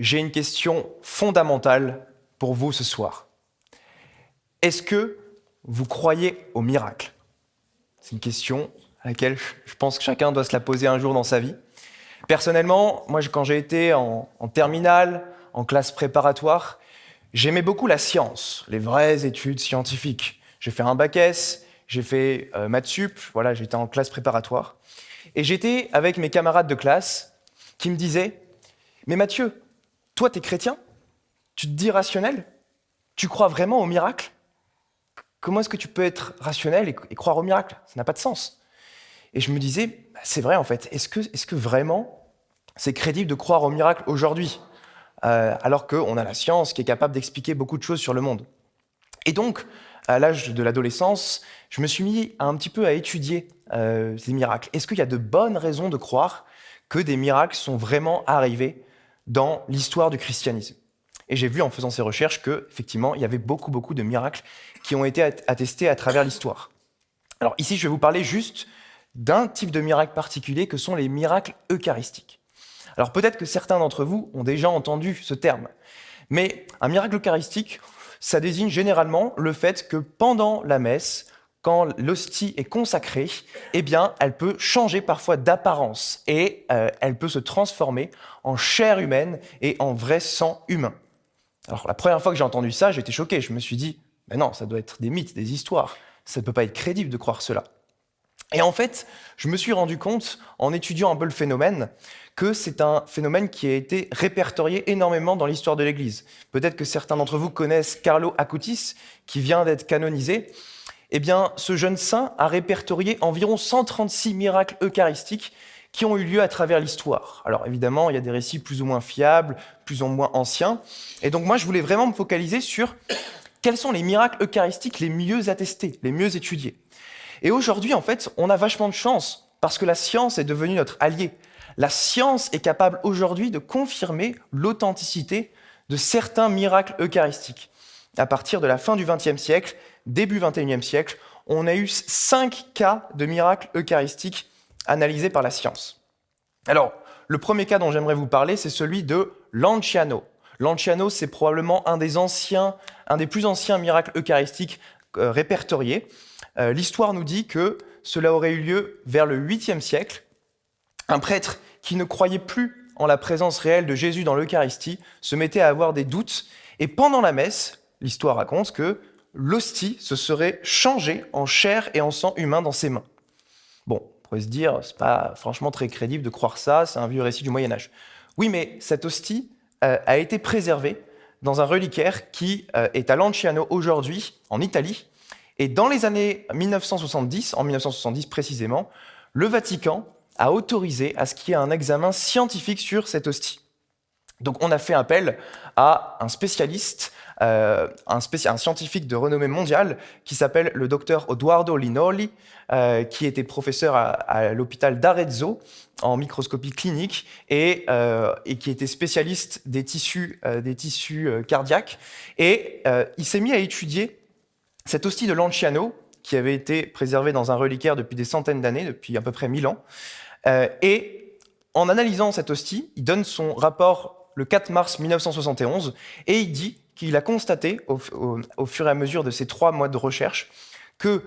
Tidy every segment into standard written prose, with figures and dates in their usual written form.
j'ai une question fondamentale pour vous ce soir. Est-ce que vous croyez au miracle? C'est une question à laquelle je pense que chacun doit se la poser un jour dans sa vie. Personnellement, moi, quand j'ai été en terminale, en classe préparatoire, j'aimais beaucoup la science, les vraies études scientifiques. J'ai fait un bac S, j'ai fait maths sup, voilà, j'étais en classe préparatoire. Et j'étais avec mes camarades de classe qui me disaient « Mais Mathieu, toi, t'es chrétien? Tu te dis rationnel? Tu crois vraiment au miracle? Comment est-ce que tu peux être rationnel et croire au miracle? Ça n'a pas de sens. » Et je me disais « C'est vrai en fait, est-ce que vraiment c'est crédible de croire au miracle aujourd'hui alors qu'on a la science qui est capable d'expliquer beaucoup de choses sur le monde ?» Et donc, à l'âge de l'adolescence, je me suis mis un petit peu à étudier ces miracles. Est-ce qu'il y a de bonnes raisons de croire que des miracles sont vraiment arrivés dans l'histoire du christianisme? Et j'ai vu en faisant ces recherches qu'effectivement, il y avait beaucoup de miracles qui ont été attestés à travers l'histoire. Alors ici, je vais vous parler juste d'un type de miracle particulier que sont les miracles eucharistiques. Alors peut-être que certains d'entre vous ont déjà entendu ce terme, mais un miracle eucharistique, ça désigne généralement le fait que pendant la messe, quand l'hostie est consacrée, eh bien, elle peut changer parfois d'apparence et elle peut se transformer en chair humaine et en vrai sang humain. Alors la première fois que j'ai entendu ça, j'étais choqué. Je me suis dit, mais non, ça doit être des mythes, des histoires. Ça ne peut pas être crédible de croire cela. Et en fait, je me suis rendu compte, en étudiant un peu le phénomène, que c'est un phénomène qui a été répertorié énormément dans l'histoire de l'Église. Peut-être que certains d'entre vous connaissent Carlo Acutis, qui vient d'être canonisé. Eh bien, ce jeune saint a répertorié environ 136 miracles eucharistiques qui ont eu lieu à travers l'histoire. Alors évidemment, il y a des récits plus ou moins fiables, plus ou moins anciens. Et donc moi, je voulais vraiment me focaliser sur quels sont les miracles eucharistiques les mieux attestés, les mieux étudiés. Et aujourd'hui, en fait, on a vachement de chance parce que la science est devenue notre allié. La science est capable aujourd'hui de confirmer l'authenticité de certains miracles eucharistiques. À partir de la fin du XXe siècle, début XXIe siècle, on a eu 5 cas de miracles eucharistiques analysés par la science. Alors, le premier cas dont j'aimerais vous parler, c'est celui de Lanciano. Lanciano, c'est probablement un des plus anciens miracles eucharistiques répertoriés. L'histoire nous dit que cela aurait eu lieu vers le 8e siècle. Un prêtre qui ne croyait plus en la présence réelle de Jésus dans l'Eucharistie se mettait à avoir des doutes. Et pendant la messe, l'histoire raconte que l'hostie se serait changée en chair et en sang humain dans ses mains. Bon, on pourrait se dire, c'est pas franchement très crédible de croire ça, c'est un vieux récit du Moyen-Âge. Oui, mais cette hostie a été préservée dans un reliquaire qui est à Lanciano aujourd'hui, en Italie. Et dans les années 1970, en 1970 précisément, le Vatican a autorisé à ce qu'il y ait un examen scientifique sur cette hostie. Donc on a fait appel à un spécialiste, un scientifique de renommée mondiale qui s'appelle le docteur Edoardo Linoli, qui était professeur à l'hôpital d'Arezzo en microscopie clinique et qui était spécialiste des tissus cardiaques. Et il s'est mis à étudier cette hostie de Lanciano, qui avait été préservée dans un reliquaire depuis des centaines d'années, depuis à peu près 1000 ans. Et en analysant cette hostie, il donne son rapport le 4 mars 1971, et il dit qu'il a constaté, au fur et à mesure de ces 3 mois de recherche, qu'il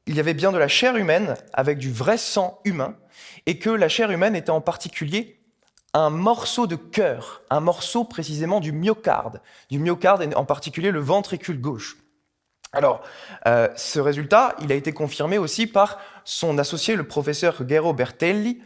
y avait bien de la chair humaine avec du vrai sang humain, et que la chair humaine était en particulier un morceau de cœur, un morceau précisément du myocarde et en particulier le ventricule gauche. Alors, ce résultat, il a été confirmé aussi par son associé, le professeur Ruggero Bertelli,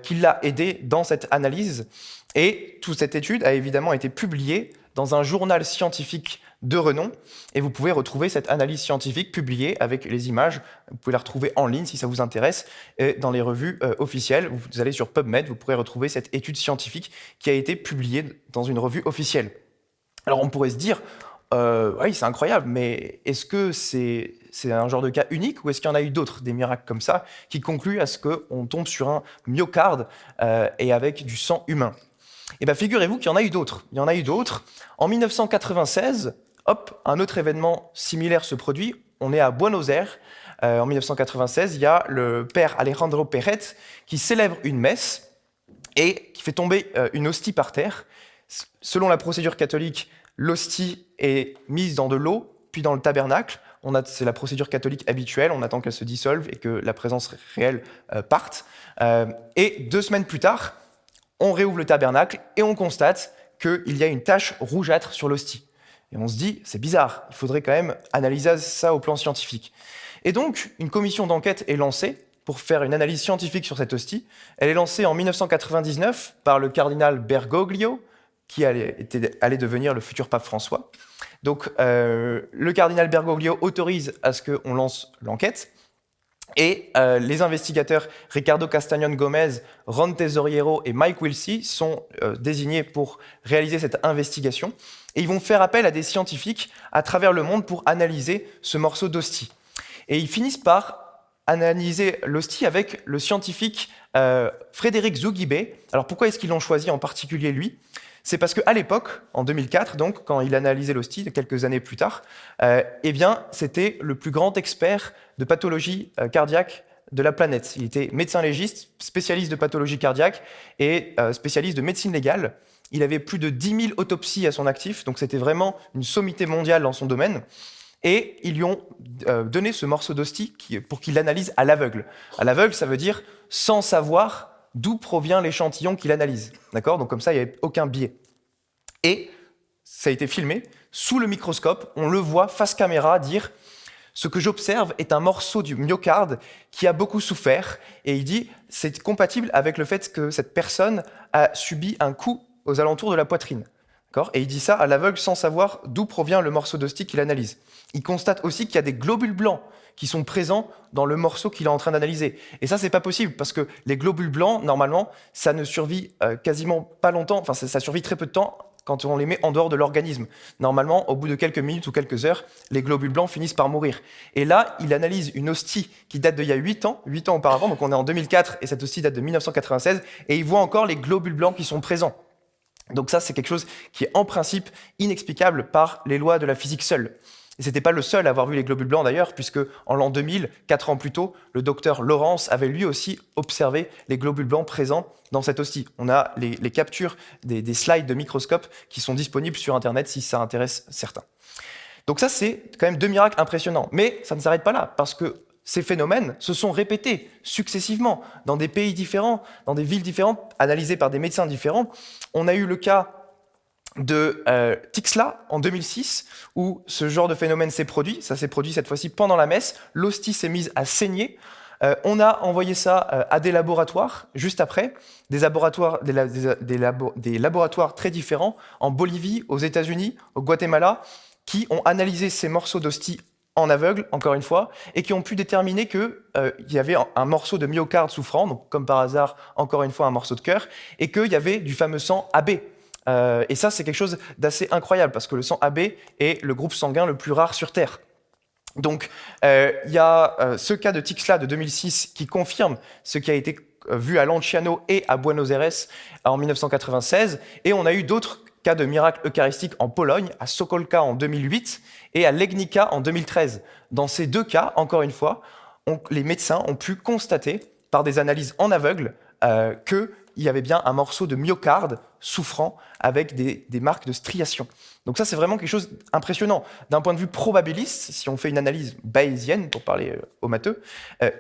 qui l'a aidé dans cette analyse. Et toute cette étude a évidemment été publiée dans un journal scientifique de renom. Et vous pouvez retrouver cette analyse scientifique publiée avec les images. Vous pouvez la retrouver en ligne si ça vous intéresse, et dans les revues officielles. Vous allez sur PubMed, vous pourrez retrouver cette étude scientifique qui a été publiée dans une revue officielle. Alors on pourrait se dire, oui, c'est incroyable, mais est-ce que c'est un genre de cas unique ou est-ce qu'il y en a eu d'autres, des miracles comme ça, qui concluent à ce qu'on tombe sur un myocarde et avec du sang humain? Eh bien, figurez-vous qu'il y en a eu d'autres. Il y en a eu d'autres. En 1996, hop, un autre événement similaire se produit. On est à Buenos Aires. En 1996, il y a le père Alejandro Pérez qui célèbre une messe et qui fait tomber une hostie par terre. Selon la procédure catholique, l'hostie est mise dans de l'eau, puis dans le tabernacle. C'est la procédure catholique habituelle, on attend qu'elle se dissolve et que la présence réelle parte. Et 2 semaines plus tard, on réouvre le tabernacle et on constate qu'il y a une tache rougeâtre sur l'hostie. Et on se dit, c'est bizarre, il faudrait quand même analyser ça au plan scientifique. Et donc, une commission d'enquête est lancée pour faire une analyse scientifique sur cette hostie. Elle est lancée en 1999 par le cardinal Bergoglio, qui allait devenir le futur pape François. Donc, le cardinal Bergoglio autorise à ce qu'on lance l'enquête. Et les investigateurs Ricardo Castañón Gómez, Ron Tesoriero et Mike Willsey sont désignés pour réaliser cette investigation. Et ils vont faire appel à des scientifiques à travers le monde pour analyser ce morceau d'hostie. Et ils finissent par analyser l'hostie avec le scientifique Frédéric Zugibe. Alors pourquoi est-ce qu'ils l'ont choisi en particulier lui ? C'est parce qu'à l'époque, en 2004, donc, quand il analysait l'hostie, quelques années plus tard, eh bien, c'était le plus grand expert de pathologie cardiaque de la planète. Il était médecin légiste, spécialiste de pathologie cardiaque et spécialiste de médecine légale. Il avait plus de 10 000 autopsies à son actif, donc c'était vraiment une sommité mondiale dans son domaine. Et ils lui ont donné ce morceau d'hostie pour qu'il l'analyse à l'aveugle. À l'aveugle, ça veut dire sans savoir d'où provient l'échantillon qu'il analyse. D'accord ? Donc comme ça, il n'y avait aucun biais. Et ça a été filmé sous le microscope. On le voit face caméra dire « Ce que j'observe est un morceau du myocarde qui a beaucoup souffert. » Et il dit « C'est compatible avec le fait que cette personne a subi un coup aux alentours de la poitrine. » Et il dit ça à l'aveugle sans savoir d'où provient le morceau d'hostie qu'il analyse. Il constate aussi qu'il y a des globules blancs qui sont présents dans le morceau qu'il est en train d'analyser. Et ça, c'est pas possible, parce que les globules blancs, normalement, ça ne survit quasiment pas longtemps, enfin ça survit très peu de temps quand on les met en dehors de l'organisme. Normalement, au bout de quelques minutes ou quelques heures, les globules blancs finissent par mourir. Et là, il analyse une hostie qui date d'il y a 8 ans auparavant, donc on est en 2004, et cette hostie date de 1996, et il voit encore les globules blancs qui sont présents. Donc ça, c'est quelque chose qui est en principe inexplicable par les lois de la physique seule. Et c'était pas le seul à avoir vu les globules blancs d'ailleurs, puisque en l'an 2000, 4 ans plus tôt, le docteur Lawrence avait lui aussi observé les globules blancs présents dans cette hostie. On a les captures des slides de microscope qui sont disponibles sur Internet si ça intéresse certains. Donc ça, c'est quand même 2 miracles impressionnants. Mais ça ne s'arrête pas là, parce que ces phénomènes se sont répétés successivement dans des pays différents, dans des villes différentes, analysés par des médecins différents. On a eu le cas de Tixla en 2006, où ce genre de phénomène s'est produit. Ça s'est produit cette fois-ci pendant la messe. L'hostie s'est mise à saigner. On a envoyé ça à des laboratoires juste après, des laboratoires très différents, en Bolivie, aux États-Unis, au Guatemala, qui ont analysé ces morceaux d'hostie en aveugle, encore une fois, et qui ont pu déterminer qu'il y avait un morceau de myocarde souffrant, donc comme par hasard, encore une fois, un morceau de cœur, et qu'il y avait du fameux sang AB. Et ça, c'est quelque chose d'assez incroyable, parce que le sang AB est le groupe sanguin le plus rare sur Terre. Donc, il y a ce cas de Tixla de 2006 qui confirme ce qui a été vu à Lanciano et à Buenos Aires en 1996, et on a eu d'autres cas de miracles eucharistiques en Pologne, à Sokolka en 2008 et à Legnica en 2013. Dans ces 2 cas, encore une fois, les médecins ont pu constater, par des analyses en aveugle, qu'il y avait bien un morceau de myocarde souffrant avec des marques de striation. Donc ça, c'est vraiment quelque chose d'impressionnant. D'un point de vue probabiliste, si on fait une analyse bayésienne, pour parler aux matheux,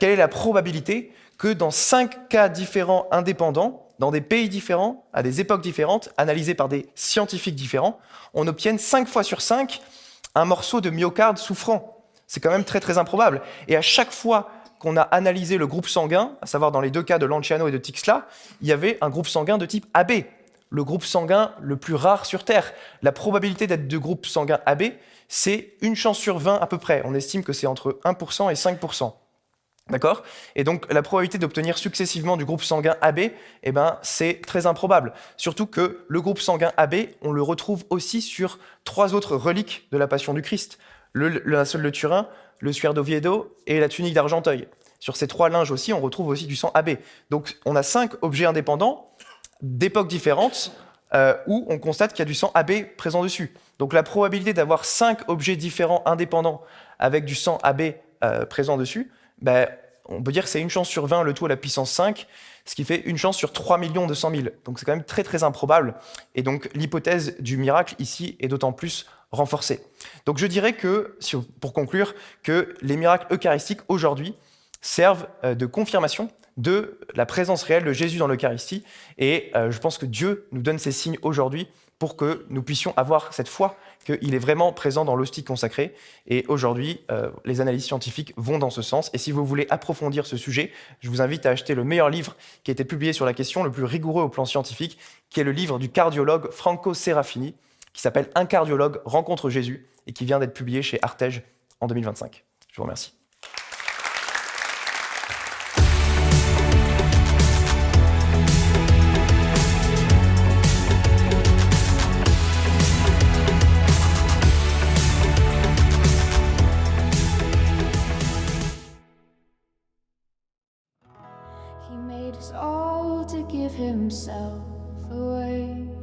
quelle est la probabilité que dans 5 cas différents indépendants, dans des pays différents, à des époques différentes, analysés par des scientifiques différents, on obtienne 5 fois sur 5 un morceau de myocarde souffrant. C'est quand même très très improbable. Et à chaque fois qu'on a analysé le groupe sanguin, à savoir dans les 2 cas de Lanciano et de Tixla, il y avait un groupe sanguin de type AB, le groupe sanguin le plus rare sur Terre. La probabilité d'être de groupe sanguin AB, c'est 1 chance sur 20 à peu près. On estime que c'est entre 1% et 5%. D'accord ? Et donc, la probabilité d'obtenir successivement du groupe sanguin AB, eh ben, c'est très improbable. Surtout que le groupe sanguin AB, on le retrouve aussi sur 3 autres reliques de la Passion du Christ. Le linceul de Turin, le suaire d'Oviedo et la tunique d'Argenteuil. Sur ces 3 linges aussi, on retrouve aussi du sang AB. Donc, on a 5 objets indépendants d'époques différentes où on constate qu'il y a du sang AB présent dessus. Donc, la probabilité d'avoir 5 objets différents indépendants avec du sang AB présent dessus, ben, on peut dire que c'est une chance sur 20, le tout à la puissance 5, ce qui fait une chance sur 3 200 000. Donc c'est quand même très très improbable. Et donc l'hypothèse du miracle ici est d'autant plus renforcée. Donc je dirais que, pour conclure, que les miracles eucharistiques aujourd'hui servent de confirmation de la présence réelle de Jésus dans l'Eucharistie. Et je pense que Dieu nous donne ces signes aujourd'hui pour que nous puissions avoir cette foi qu'il est vraiment présent dans l'hostie consacrée. Et aujourd'hui, les analyses scientifiques vont dans ce sens. Et si vous voulez approfondir ce sujet, je vous invite à acheter le meilleur livre qui a été publié sur la question, le plus rigoureux au plan scientifique, qui est le livre du cardiologue Franco Serafini, qui s'appelle « Un cardiologue rencontre Jésus » et qui vient d'être publié chez Artege en 2025. Je vous remercie. He made us all to give himself away.